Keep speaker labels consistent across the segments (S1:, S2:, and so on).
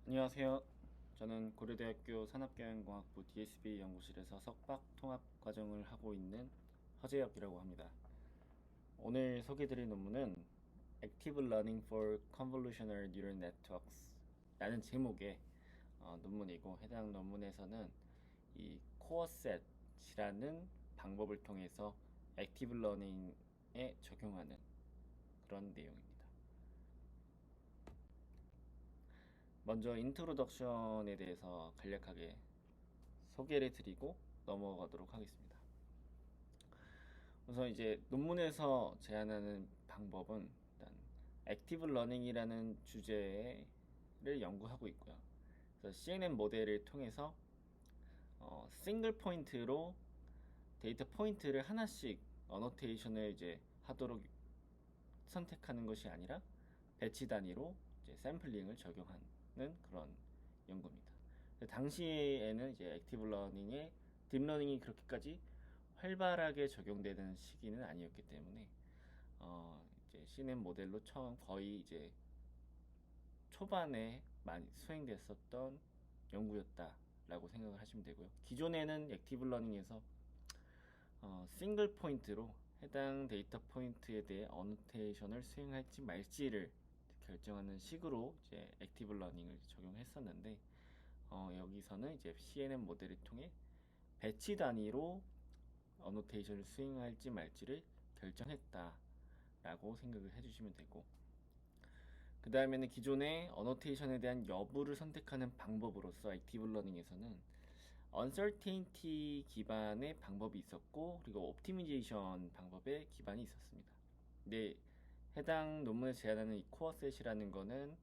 S1: 안녕하세요. 저는 고려대학교 산업경영공학부 DSB 연구실에서 석박 통합 과정을 하고 있는 허재혁이라고 합니다. 오늘 소개드릴 논문은 Active Learning for Convolutional Neural Networks 라는 제목의 논문이고, 해당 논문에서는 이 코어셋이라는 방법을 통해서 액티브 러닝에 적용하는 그런 내용입니다. 먼저 인트로덕션에 대해서 간략하게 소개를 드리고 넘어가도록 하겠습니다. 우선 이제 논문에서 제안하는 방법은 일단 액티브 러닝이라는 주제를 연구하고 있고요. 그래서 CNN 모델을 통해서 싱글 포인트로 데이터 포인트를 하나씩 어노테이션을 이제 하도록 선택하는 것이 아니라 배치 단위로 이제 샘플링을 적용하는 그런 연구입니다. 당시에는 이제 액티브 러닝에 딥러닝이 그렇게까지 활발하게 적용되는 시기는 아니었기 때문에 이제 CNN 모델로 처음 거의 이제 초반에 많이 수행됐었던 연구였다라고 생각을 하시면 되고요. 기존에는 액티브 러닝에서 싱글 포인트로 해당 데이터 포인트에 대해 어노테이션을 수행할지 말지를 결정하는 식으로 이제 액티브 러닝을 적용했었는데, 여기서는 이제 CNN 모델을 통해 배치 단위로 어노테이션을 수행할지 말지를 결정했다라고 생각을 해주시면 되고, 그 다음에는 기존의 어노테이션에 대한 여부를 선택하는 방법으로서 액티브 러닝에서는 uncertainty 기반의 방법이 있었고, 그리고 옵티미제이션 방법의 기반이 있었습니다. 근데 해당 논문에 제안하는 이 코어셋이라는 거는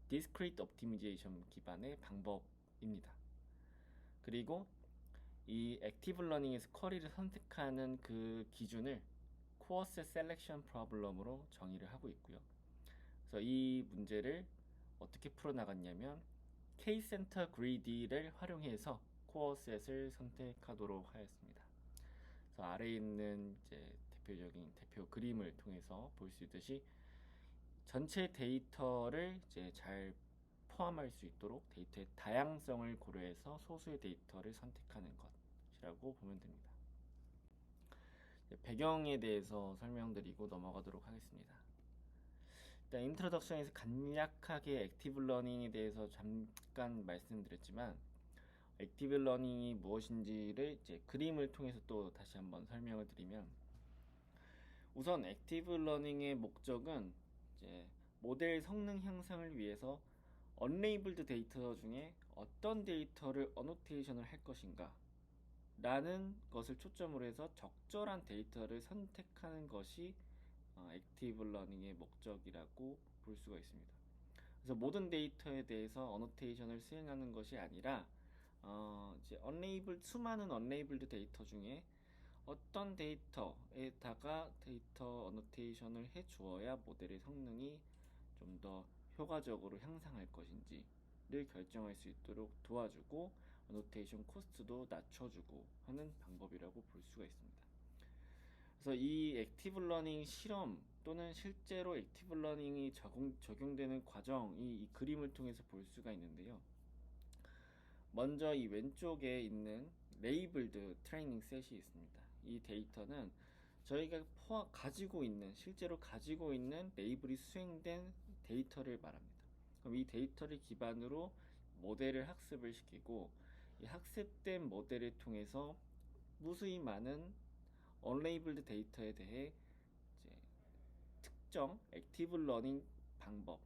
S1: discrete optimization 기반의 방법입니다. 그리고 이 액티브 러닝에서 쿼리를 선택하는 그 기준을 코어셋 셀렉션 프로블럼으로 정의를 하고 있고요. 그래서 이 문제를 어떻게 풀어나갔냐면 케이스 센터 그리디를 활용해서 코어셋을 선택하도록 하였습니다. 그래서 아래에 있는 이제 대표적인 대표 그림을 통해서 볼 수 있듯이 전체 데이터를 이제 잘 포함할 수 있도록 데이터의 다양성을 고려해서 소수의 데이터를 선택하는 것이라고 보면 됩니다. 배경에 대해서 설명드리고 넘어가도록 하겠습니다. 일단 인트로덕션에서 간략하게 액티브 러닝에 대해서 잠깐 말씀드렸지만, 액티브 러닝이 무엇인지를 이제 그림을 통해서 또 다시 한번 설명을 드리면, 우선 액티브 러닝의 목적은 이제 모델 성능 향상을 위해서 언레이블드 데이터 중에 어떤 데이터를 어노테이션을 할 것인가 라는 것을 초점으로 해서 적절한 데이터를 선택하는 것이 액티브 러닝의 목적이라고 볼 수가 있습니다. 그래서 모든 데이터에 대해서 어노테이션을 수행하는 것이 아니라 이제 수많은 언레이블드 데이터 중에 어떤 데이터에다가 데이터 어노테이션을 해 주어야 모델의 성능이 좀 더 효과적으로 향상할 것인지를 결정할 수 있도록 도와주고, 어노테이션 코스트도 낮춰주고 하는 방법이라고 볼 수가 있습니다. 그래서 이 액티브 러닝 실험 또는 실제로 액티브 러닝이 적용되는 과정이 이 그림을 통해서 볼 수가 있는데요. 먼저 이 왼쪽에 있는 레이블드 트레이닝 셋이 있습니다. 이 데이터는 저희가 실제로 가지고 있는 레이블이 수행된 데이터를 말합니다. 그럼 이 데이터를 기반으로 모델을 학습을 시키고, 이 학습된 모델을 통해서 무수히 많은 언레이블드 데이터에 대해 이제 특정 액티브 러닝 방법,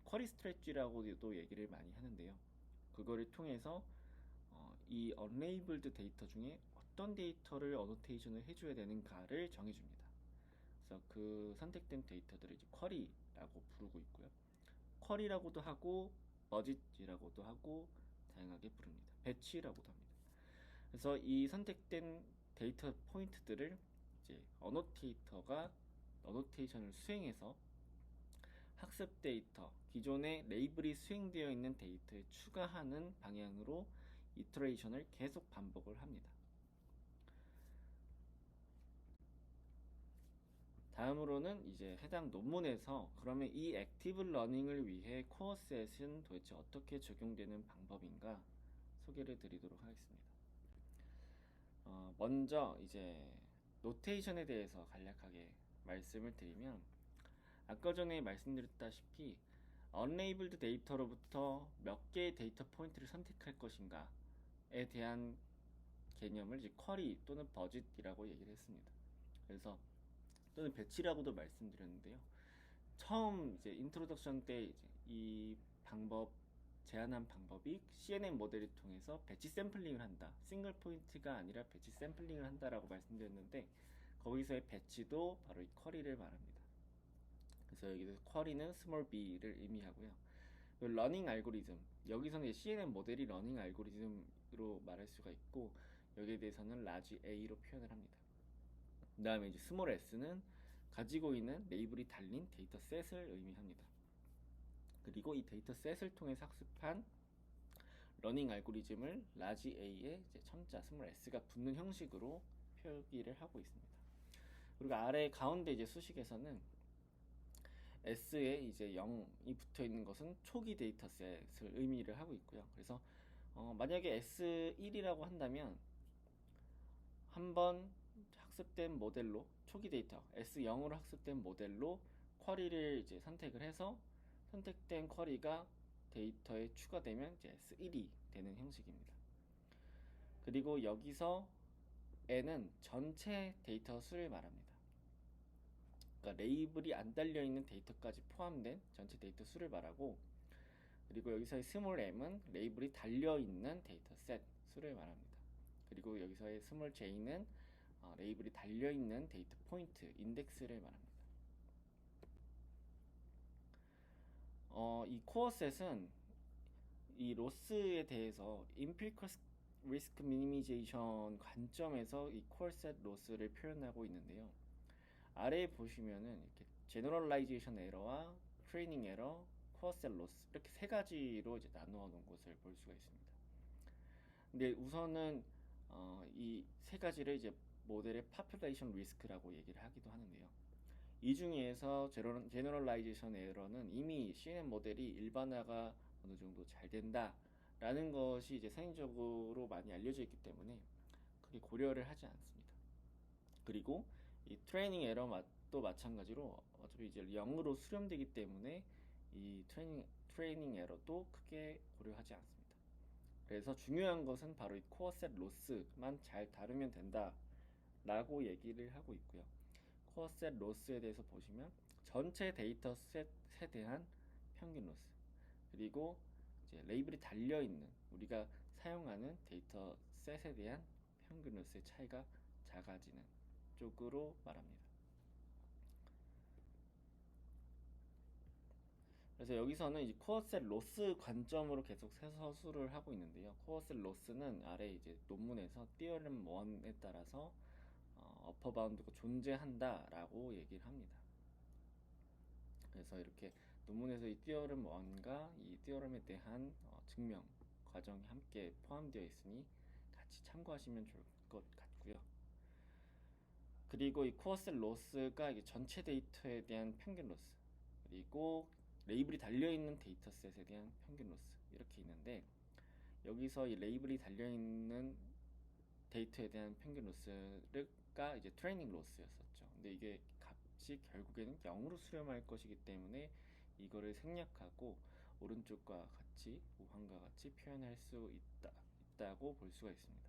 S1: 쿼리 스트레치라고도 얘기를 많이 하는데요. 그거를 통해서 이 언레이블드 데이터 중에 어떤 데이터를 어노테이션을 해줘야 되는가를 정해줍니다. 그래서 그 선택된 데이터들을 이제 쿼리라고 부르고 있고요. 쿼리라고도 하고 버짓이라고도 하고 다양하게 부릅니다. 배치라고도 합니다. 그래서 이 선택된 데이터 포인트들을 이제 어노테이터가 어노테이션을 수행해서 학습 데이터, 기존의 레이블이 수행되어 있는 데이터에 추가하는 방향으로 이터레이션을 계속 반복을 합니다. 다음으로는 이제 해당 논문에서 그러면 이 액티브 러닝을 위해 코어셋은 도대체 어떻게 적용되는 방법인가 소개를 드리도록 하겠습니다. 먼저 이제 노테이션에 대해서 간략하게 말씀을 드리면 아까 전에 말씀드렸다시피 unlabeled 데이터로부터 몇 개의 데이터 포인트를 선택할 것인가에 대한 개념을 이제 쿼리 또는 버짓이라고 얘기를 했습니다. 그래서 또는 배치라고도 말씀드렸는데요. 처음 이제 인트로덕션 때 이제 이 방법 제안한 방법이 CNN 모델을 통해서 배치 샘플링을 한다. 싱글 포인트가 아니라 배치 샘플링을 한다라고 말씀드렸는데 거기서의 배치도 바로 이 쿼리를 말합니다. 그래서 여기서 쿼리는 스몰 b를 의미하고요. 러닝 알고리즘 여기서는 CNN 모델이 러닝 알고리즘으로 말할 수가 있고 여기에 대해서는 라지 A로 표현을 합니다. 그 다음에 이제 스몰 s는 가지고 있는 레이블이 달린 데이터셋을 의미합니다. 그리고 이 데이터셋을 통해서 학습한 러닝 알고리즘을 라지 A에 이제 첨자 스몰 s가 붙는 형식으로 표기를 하고 있습니다. 그리고 아래 가운데 이제 수식에서는 s에 이제 0이 붙어 있는 것은 초기 데이터셋을 의미를 하고 있고요. 그래서 만약에 S1이라고 한다면 한번 학습된 모델로 초기 데이터 S0으로 학습된 모델로 쿼리를 이제 선택을 해서 선택된 쿼리가 데이터에 추가되면 이제 S1이 되는 형식입니다. 그리고 여기서 n은 전체 데이터 수를 말합니다. 그러니까 레이블이 안 달려 있는 데이터까지 포함된 전체 데이터 수를 말하고 그리고 여기서의 스몰 m은 레이블이 달려 있는 데이터 셋 수를 말합니다. 그리고 여기서의 스몰 j는 레이블이 달려있는 데이터 포인트, 인덱스를 말합니다. 이 코어셋은 이 로스에 대해서 empirical risk minimization 관점에서 이 코어셋 로스를 표현하고 있는데요. 아래에 보시면은 이렇게 generalization 에러와 training 에러, 코어셋 로스 이렇게 세 가지로 이제 나누어 놓은 것을 볼 수가 있습니다. 근데 우선은 이 세 가지를 이제 모델의 population risk라고 얘기를 하기도 하는데요. 이 중에서 generalization 에러는 이미 CNN 모델이 일반화가 어느 정도 잘 된다라는 것이 이제 상인적으로 많이 알려져 있기 때문에 크게 고려를 하지 않습니다. 그리고 이 트레이닝 에러도 마찬가지로 어차피 이제 0으로 수렴되기 때문에 이 트레이닝 에러도 크게 고려하지 않습니다. 그래서 중요한 것은 바로 이 코어셋 로스만 잘 다루면 된다 라고 얘기를 하고 있고요. 코어셋 로스에 대해서 보시면 전체 데이터셋에 대한 평균 로스 그리고 이제 레이블이 달려있는 우리가 사용하는 데이터셋에 대한 평균 로스의 차이가 작아지는 쪽으로 말합니다. 그래서 여기서는 이제 코어셋 로스 관점으로 계속 서술을 하고 있는데요. 코어셋 로스는 아래 이제 논문에서 theorem 1에 따라서 어퍼 바운드가 존재한다라고 얘기를 합니다. 그래서 이렇게 논문에서 이 theorem 1과 이 theorem에 대한 증명 과정이 함께 포함되어 있으니 같이 참고하시면 좋을 것 같고요. 그리고 이 코어셋 로스가 이게 전체 데이터에 대한 평균 로스 그리고 레이블이 달려있는 데이터셋에 대한 평균 로스 이렇게 있는데 여기서 이 레이블이 달려있는 데이터에 대한 평균 로스가 이제 트레이닝 로스였었죠. 근데 이게 값이 결국에는 0으로 수렴할 것이기 때문에 이거를 생략하고 오른쪽과 같이 우한과 같이 표현할 수 있다고 볼 수가 있습니다.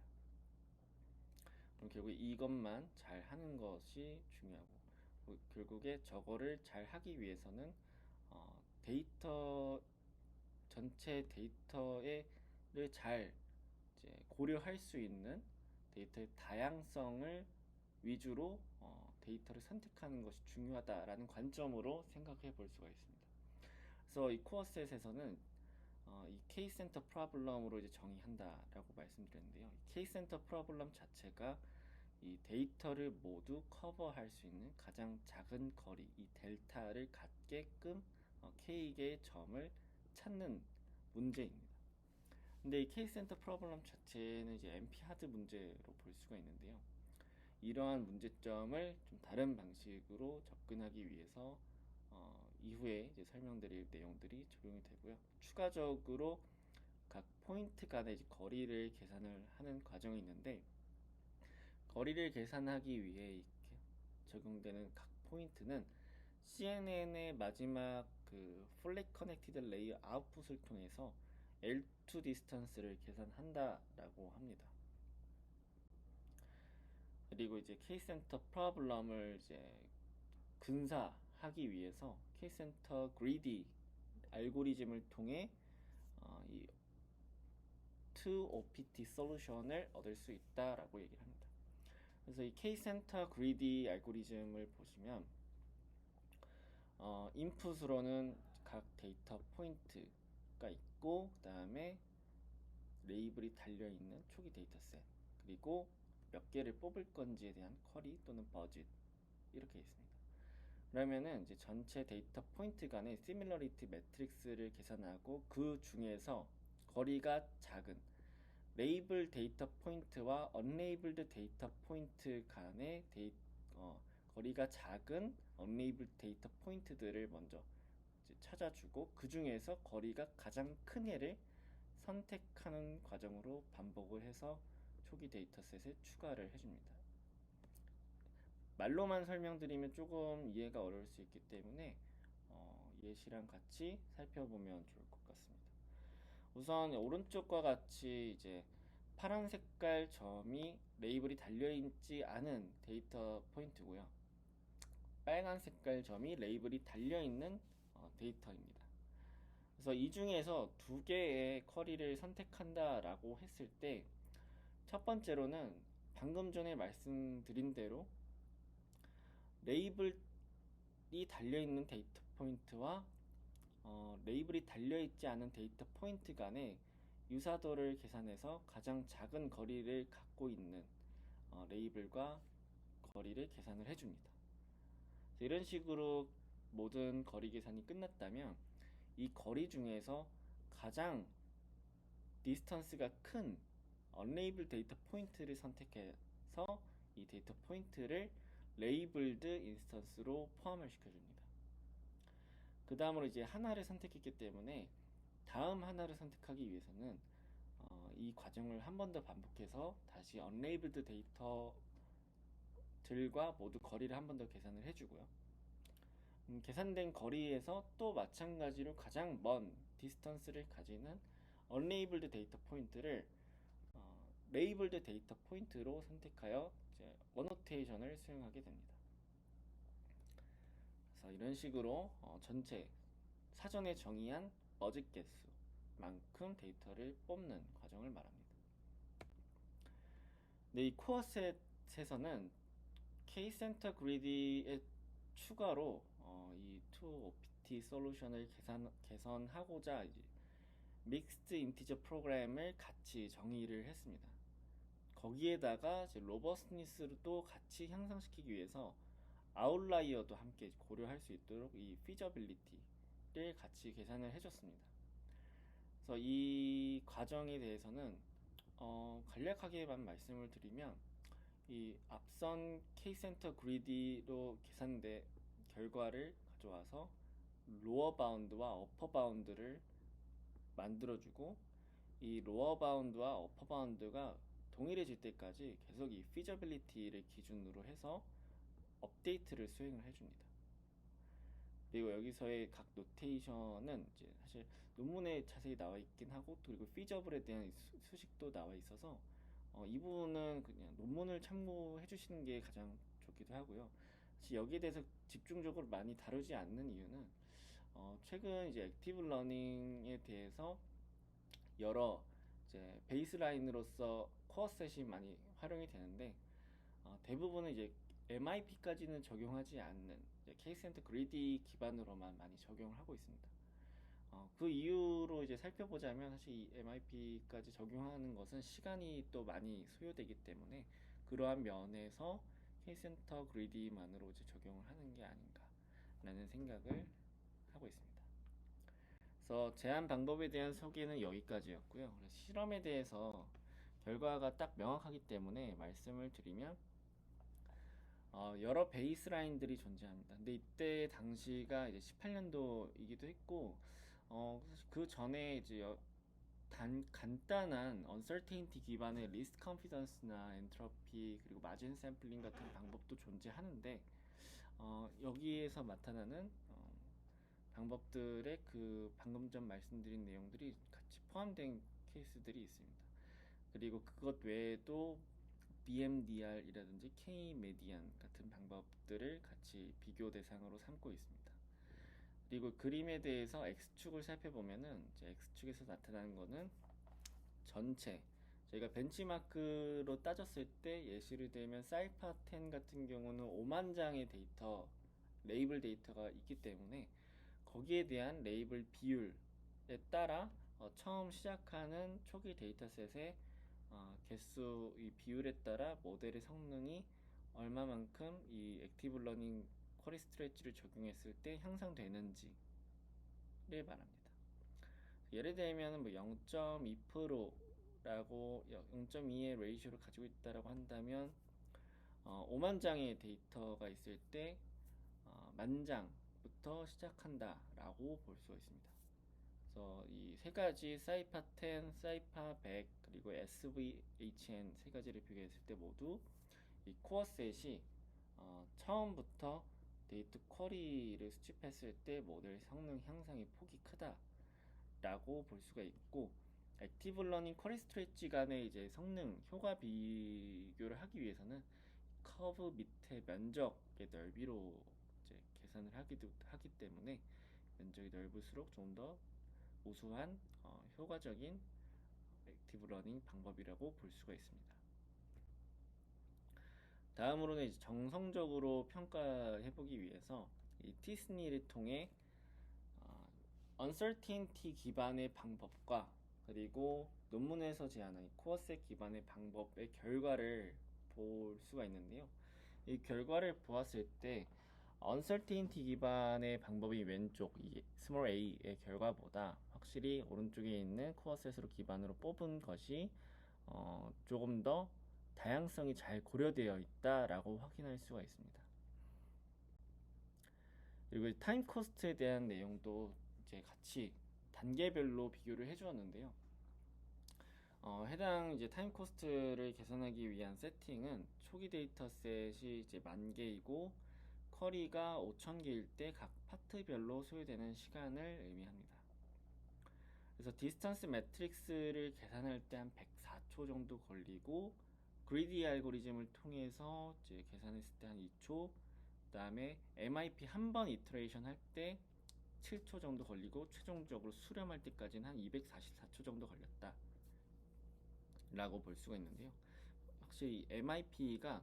S1: 그럼 결국 이것만 잘 하는 것이 중요하고 결국에 저거를 잘 하기 위해서는 데이터 전체 데이터를 잘 이제 고려할 수 있는 데이터의 다양성을 위주로 데이터를 선택하는 것이 중요하다라는 관점으로 생각해 볼 수가 있습니다. 그래서 이 코어셋에서는 이 케이스 센터 프로블럼으로 이제 정의한다라고 말씀드렸는데요. 케이스 센터 프로블럼 자체가 이 데이터를 모두 커버할 수 있는 가장 작은 거리, 이 델타를 갖게끔 K개의 점을 찾는 문제입니다. 근데 이 케이스 센터 프로블럼 자체는 이제 NP 하드 문제로 볼 수가 있는데요. 이러한 문제점을 좀 다른 방식으로 접근하기 위해서 이후에 이제 설명드릴 내용들이 적용이 되고요. 추가적으로 각 포인트 간의 이제 거리를 계산을 하는 과정이 있는데, 거리를 계산하기 위해 이렇게 적용되는 각 포인트는 CNN의 마지막 그 Fully Connected Layer 아웃풋을 통해서 L2 디스턴스를 계산한다라고 합니다. 그리고 이제 K-센터 프로블럼을 이제 근사하기 위해서 K-센터 그리디 알고리즘을 통해 이 2OPT 솔루션을 얻을 수 있다라고 얘기를 합니다. 그래서 이 K-센터 그리디 알고리즘을 보시면 인풋으로는 각 데이터 포인트가 있고, 그 다음에 레이블이 달려있는 초기 데이터셋, 그리고 몇 개를 뽑을 건지에 대한 쿼리 또는 버짓, 이렇게 있습니다. 그러면은 이제 전체 데이터 포인트 간의 시밀러리티 매트릭스를 계산하고, 그 중에서 거리가 작은 레이블 데이터 포인트와 언레이블드 데이터 포인트 간의 거리가 작은 언레이블 데이터 포인트들을 먼저 이제 찾아주고, 그 중에서 거리가 가장 큰 애를 선택하는 과정으로 반복을 해서 초기 데이터셋에 추가를 해줍니다. 말로만 설명드리면 조금 이해가 어려울 수 있기 때문에 예시랑 같이 살펴보면 좋을 것 같습니다. 우선 오른쪽과 같이 이제 파란 색깔 점이 레이블이 달려있지 않은 데이터 포인트고요. 빨간 색깔 점이 레이블이 달려있는 데이터입니다. 그래서 이 중에서 두 개의 쿼리를 선택한다라고 했을 때, 첫 번째로는 방금 전에 말씀드린 대로 레이블이 달려있는 데이터 포인트와 레이블이 달려있지 않은 데이터 포인트 간의 유사도를 계산해서 가장 작은 거리를 갖고 있는 레이블과 거리를 계산을 해줍니다. 이런 식으로 모든 거리 계산이 끝났다면, 이 거리 중에서 가장 디스턴스가 큰 언레이블 데이터 포인트를 선택해서 이 데이터 포인트를 레이블드 인스턴스로 포함을 시켜줍니다. 그 다음으로 이제 하나를 선택했기 때문에 다음 하나를 선택하기 위해서는 이 과정을 한 번 더 반복해서 다시 언레이블드 데이터들과 모두 거리를 한 번 더 계산을 해주고요. 계산된 거리에서 또 마찬가지로 가장 먼 디스턴스를 가지는 언레이블드 데이터 포인트를 레이블드 데이터 포인트로 선택하여 이제 어노테이션을 수행하게 됩니다. 그래서 이런 식으로 전체 사전에 정의한 버짓 개수만큼 데이터를 뽑는 과정을 말합니다. 근데 이 코어셋에서는 K-센터 그리디에 추가로 이 2OPT 솔루션을 개선하고자 이제 믹스드 인티저 프로그램을 같이 정의를 했습니다. 거기에다가 이제 로버스니스도 같이 향상시키기 위해서 아웃라이어도 함께 고려할 수 있도록 이 피저빌리티를 같이 계산을 해줬습니다. 그래서 이 과정에 대해서는 간략하게만 말씀을 드리면, 이 앞선 K-센터 그리디로 계산된 결과를 가져와서 로어 바운드와 어퍼 바운드를 만들어주고, 이 로어 바운드와 어퍼 바운드가 동일해질 때까지 계속 이 피저빌리티를 기준으로 해서 업데이트를 수행을 해줍니다. 그리고 여기서의 각 노테이션은 이제 사실 논문에 자세히 나와 있긴 하고, 그리고 피저블에 대한 수식도 나와 있어서 이 부분은 그냥 논문을 참고해 주시는 게 가장 좋기도 하고요. 사실 여기에 대해서 집중적으로 많이 다루지 않는 이유는 최근 이제 액티브 러닝에 대해서 여러 이제 베이스라인으로서 코어셋이 많이 활용이 되는데, 대부분은 이제 MIP까지는 적용하지 않는 K-센터 그리디 기반으로만 많이 적용을 하고 있습니다. 그 이유로 이제 살펴보자면, 사실 이 MIP까지 적용하는 것은 시간이 또 많이 소요되기 때문에 그러한 면에서 K-센터 그리디만으로 이제 적용을 하는 게 아닌가라는 생각을 하고 있습니다. 그래서 제한 방법에 대한 소개는 여기까지였고요. 실험에 대해서 결과가 딱 명확하기 때문에 말씀을 드리면, 여러 베이스라인들이 존재합니다. 근데 이때 당시가 이제 18년도이기도 했고, 그 전에 이제 간단한 uncertainty 기반의 리스트 컨피던스나 엔트로피 그리고 마진 샘플링 같은 방법도 존재하는데, 여기에서 나타나는 방법들의 그 방금 전 말씀드린 내용들이 같이 포함된 케이스들이 있습니다. 그리고 그것 외에도 BMDR이라든지 K-메디안 같은 방법들을 같이 비교 대상으로 삼고 있습니다. 그리고 그림에 대해서 X축을 살펴보면은 이제 X축에서 나타나는 거는 전체 저희가 벤치마크로 따졌을 때 예시를 들면 사이파10 같은 경우는 5만 장의 데이터 레이블 데이터가 있기 때문에 거기에 대한 레이블 비율에 따라 처음 시작하는 초기 데이터셋의 개수 이 비율에 따라 모델의 성능이 얼마만큼 이 액티브 러닝 쿼리 스트레치를 적용했을 때 향상되는지를 말합니다. 예를 들면 뭐 0.2%라고 0.2의 레이쇼를 가지고 있다라고 한다면 5만 장의 데이터가 있을 때 만 장부터 시작한다라고 볼 수 있습니다. 그래서 이 세 가지 사이파 10, 사이파 100 그리고 SVHN 세 가지를 비교했을 때 모두 이 코어셋이 처음부터 데이터 쿼리를 수집했을 때 모델 성능 향상의 폭이 크다라고 볼 수가 있고 액티브 러닝 쿼리 스트레치 간의 이제 성능 효과 비교를 하기 위해서는 커브 밑에 면적의 넓이로 이제 계산을 하기 때문에 면적이 넓을수록 좀 더 우수한 효과적인 액티브 러닝 방법이라고 볼 수가 있습니다. 다음으로는 이제 정성적으로 평가해보기 위해서 이 티스니를 통해 uncertainty 기반의 방법과 그리고 논문에서 제안한 코어셋 기반의 방법의 결과를 볼 수가 있는데요. 이 결과를 보았을 때 uncertainty 기반의 방법이 왼쪽 이 small a의 결과보다 확실히 오른쪽에 있는 코어셋으로 기반으로 뽑은 것이 조금 더 다양성이 잘 고려되어 있다라고 확인할 수가 있습니다. 그리고 타임 코스트에 대한 내용도 이제 같이 단계별로 비교를 해주었는데요. 해당 이제 타임 코스트를 계산하기 위한 세팅은 초기 데이터셋이 이제 10,000개이고 쿼리가 5,000개일 때 각 파트별로 소요되는 시간을 의미합니다. 그래서 디스턴스 매트릭스를 계산할 때 한 104초 정도 걸리고 그리디 알고리즘을 통해서 이제 계산했을 때 한 2초, 그다음에 MIP 한 번 이터레이션 할 때 7초 정도 걸리고 최종적으로 수렴할 때까지는 한 244초 정도 걸렸다 라고 볼 수가 있는데요. 확실히 MIP가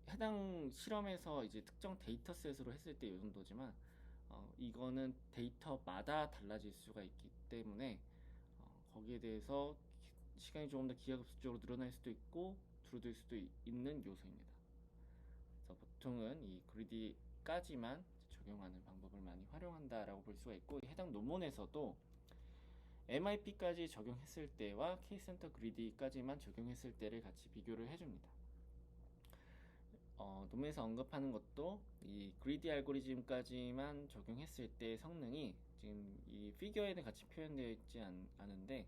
S1: 해당 실험에서 이제 특정 데이터셋으로 했을 때 이 정도지만 이거는 데이터마다 달라질 수가 있기 때문에 거기에 대해서 시간이 조금 더 기하급수적으로 늘어날 수도 있고 줄어들 수도 있는 요소입니다. 그래서 보통은 이 그리디까지만 적용하는 방법을 많이 활용한다라고 볼 수가 있고 해당 논문에서도 MIP까지 적용했을 때와 K-센터 그리디까지만 적용했을 때를 같이 비교를 해줍니다. 논문에서 언급하는 것도 이 그리디 알고리즘까지만 적용했을 때 성능이 지금 이 피겨에는 같이 표현되어 있지 않은데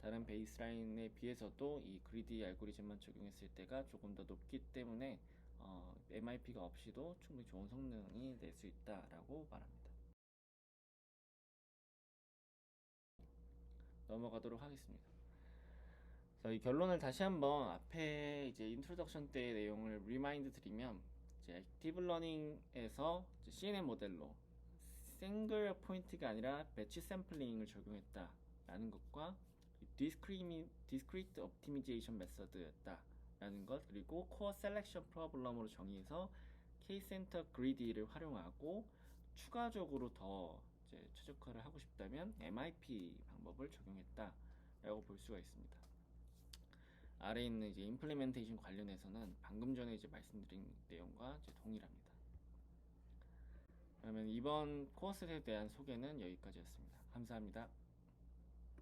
S1: 다른 베이스라인에 비해서도 이 그리디 알고리즘만 적용했을 때가 조금 더 높기 때문에 MIP가 없이도 충분히 좋은 성능이 낼 수 있다라고 말합니다. 넘어가도록 하겠습니다. 그래서 이 결론을 다시 한번 앞에 이제 인트로덕션 때 내용을 리마인드 드리면 이제 액티브 러닝에서 CNN 모델로 싱글 포인트가 아니라 배치 샘플링을 적용했다라는 것과 디스크리트 옵티미제이션 메서드였다라는 것 그리고 코어 셀렉션 프로블럼으로 정의해서 K-센터 그리디를 활용하고 추가적으로 더 이제 최적화를 하고 싶다면 MIP 방법을 적용했다라고 볼 수가 있습니다. 아래에 있는 이제 임플리멘테이션 관련해서는 방금 전에 이제 말씀드린 내용과 이제 동일합니다. 그러면 이번 코어셋에 대한 소개는 여기까지였습니다. 감사합니다.